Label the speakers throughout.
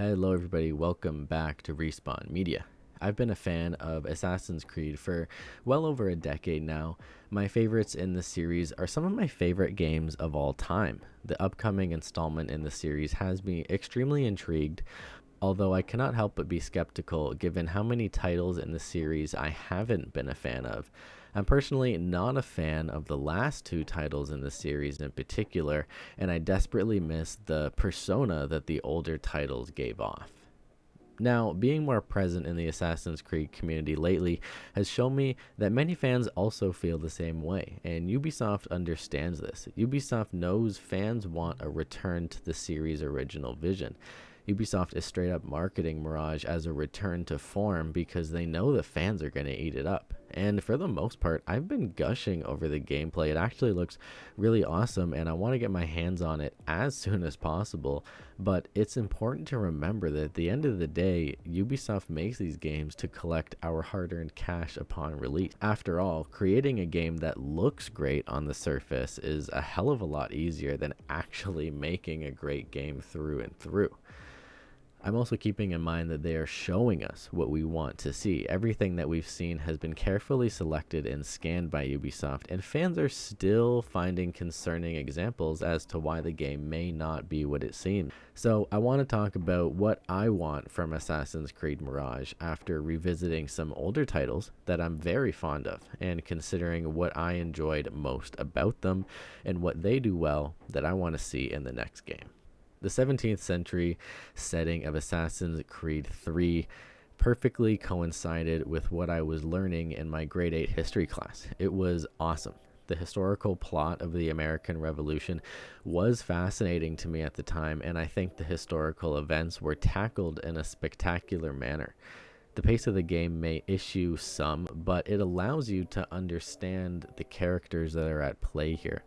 Speaker 1: Hello everybody, welcome back to Respawn Media. I've been a fan of Assassin's Creed for well over a decade now. My favorites in the series are some of my favorite games of all time. The upcoming installment in the series has me extremely intrigued, although I cannot help but be skeptical given how many titles in the series I haven't been a fan of. I'm personally not a fan of the last two titles in the series in particular, and I desperately miss the persona that the older titles gave off. Now, being more present in the Assassin's Creed community lately has shown me that many fans also feel the same way, and Ubisoft understands this. Ubisoft knows fans want a return to the series' original vision. Ubisoft is straight up marketing Mirage as a return to form because they know the fans are going to eat it up. And for the most part, I've been gushing over the gameplay. It actually looks really awesome, and I want to get my hands on it as soon as possible. But it's important to remember that at the end of the day, Ubisoft makes these games to collect our hard-earned cash upon release. After all, creating a game that looks great on the surface is a hell of a lot easier than actually making a great game through and through. I'm also keeping in mind that they are showing us what we want to see. Everything that we've seen has been carefully selected and scanned by Ubisoft, and fans are still finding concerning examples as to why the game may not be what it seems. So I want to talk about what I want from Assassin's Creed Mirage after revisiting some older titles that I'm very fond of, and considering what I enjoyed most about them and what they do well that I want to see in the next game. The 17th century setting of Assassin's Creed 3 perfectly coincided with what I was learning in my grade 8 history class. It was awesome. The historical plot of the American Revolution was fascinating to me at the time, and I think the historical events were tackled in a spectacular manner. The pace of the game may issue some, but it allows you to understand the characters that are at play here.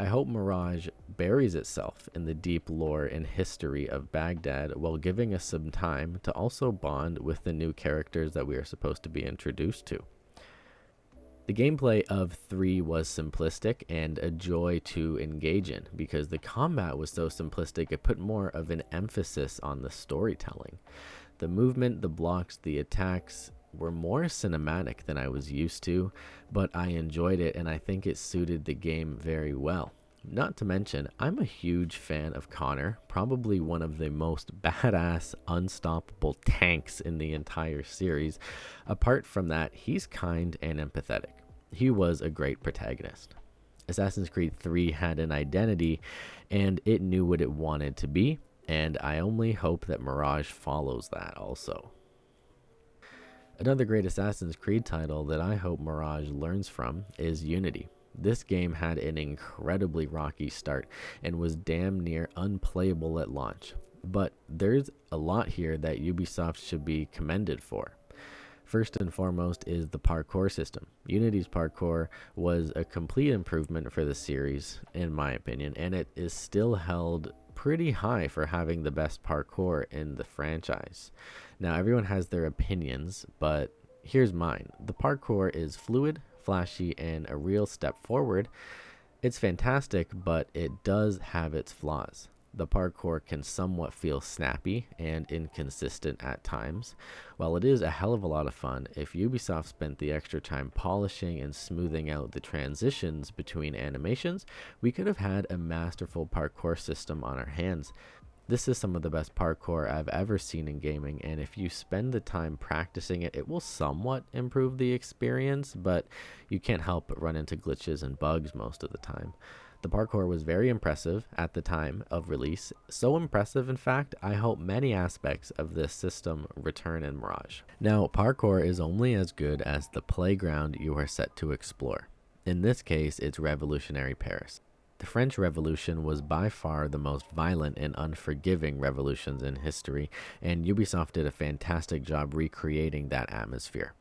Speaker 1: I hope Mirage buries itself in the deep lore and history of Baghdad while giving us some time to also bond with the new characters that we are supposed to be introduced to. The gameplay of 3 was simplistic and a joy to engage in because the combat was so simplistic it put more of an emphasis on the storytelling. The movement, the blocks, the attacks were more cinematic than I was used to, but I enjoyed it and I think it suited the game very well. Not to mention, I'm a huge fan of Connor, probably one of the most badass, unstoppable tanks in the entire series. Apart from that, he's kind and empathetic. He was a great protagonist. Assassin's Creed 3 had an identity and it knew what it wanted to be, and I only hope that Mirage follows that also. Another great Assassin's Creed title that I hope Mirage learns from is Unity. This game had an incredibly rocky start and was damn near unplayable at launch, but there's a lot here that Ubisoft should be commended for. First and foremost is the parkour system. Unity's parkour was a complete improvement for the series, in my opinion, and it is still held pretty high for having the best parkour in the franchise. Now, everyone has their opinions, but here's mine. The parkour is fluid, flashy, and a real step forward. It's fantastic, but it does have its flaws. The parkour can somewhat feel snappy and inconsistent at times. While it is a hell of a lot of fun, if Ubisoft spent the extra time polishing and smoothing out the transitions between animations, we could have had a masterful parkour system on our hands. This is some of the best parkour I've ever seen in gaming, and if you spend the time practicing it, it will somewhat improve the experience, but you can't help but run into glitches and bugs most of the time. The parkour was very impressive at the time of release. So impressive, in fact, I hope many aspects of this system return in Mirage. Now, parkour is only as good as the playground you are set to explore. In this case, it's revolutionary Paris. The French Revolution was by far the most violent and unforgiving revolutions in history, and Ubisoft did a fantastic job recreating that atmosphere.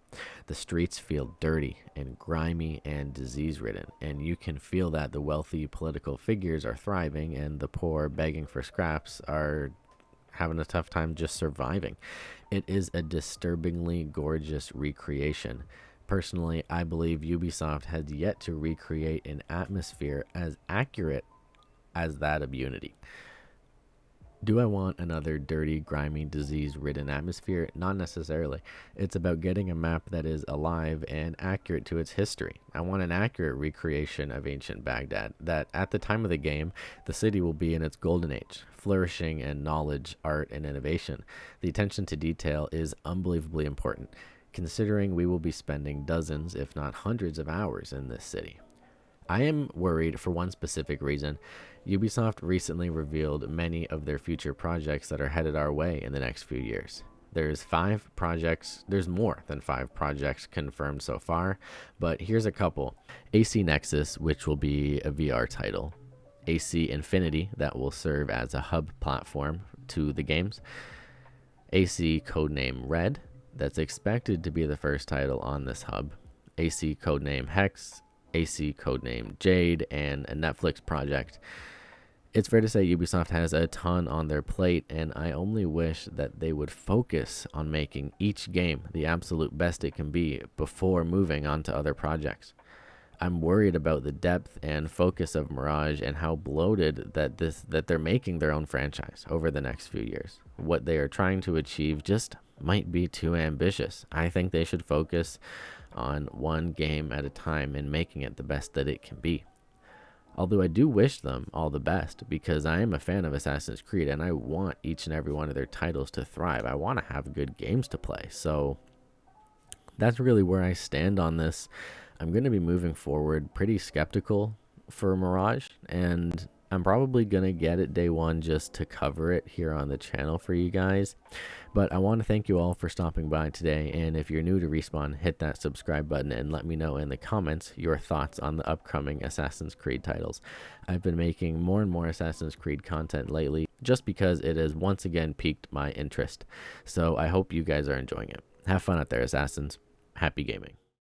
Speaker 1: The streets feel dirty and grimy and disease-ridden, and you can feel that the wealthy political figures are thriving and the poor begging for scraps are having a tough time just surviving. It is a disturbingly gorgeous recreation. Personally, I believe Ubisoft has yet to recreate an atmosphere as accurate as that of Unity. Do I want another dirty, grimy, disease-ridden atmosphere? Not necessarily. It's about getting a map that is alive and accurate to its history. I want an accurate recreation of ancient Baghdad, that at the time of the game, the city will be in its golden age, flourishing in knowledge, art, and innovation. The attention to detail is unbelievably important, considering we will be spending dozens, if not hundreds of hours in this city. I am worried for one specific reason. Ubisoft recently revealed many of their future projects that are headed our way in the next few years. There's more than 5 projects confirmed so far, but here's a couple. AC Nexus, which will be a VR title. AC Infinity, that will serve as a hub platform to the games. AC Codename Red, that's expected to be the first title on this hub. AC Codename Hex, AC Codename Jade, and a Netflix project. It's fair to say Ubisoft has a ton on their plate, and I only wish that they would focus on making each game the absolute best it can be before moving on to other projects. I'm worried about the depth and focus of Mirage and how bloated that they're making their own franchise over the next few years. What they are trying to achieve just might be too ambitious. I think they should focus on one game at a time and making it the best that it can be. Although I do wish them all the best, because I am a fan of Assassin's Creed and I want each and every one of their titles to thrive. I want to have good games to play. So that's really where I stand on this. I'm going to be moving forward pretty skeptical for Mirage, and I'm probably going to get it day one just to cover it here on the channel for you guys. But I want to thank you all for stopping by today, and if you're new to Respawn, hit that subscribe button and let me know in the comments your thoughts on the upcoming Assassin's Creed titles. I've been making more and more Assassin's Creed content lately just because it has once again piqued my interest. So I hope you guys are enjoying it. Have fun out there, Assassins. Happy gaming.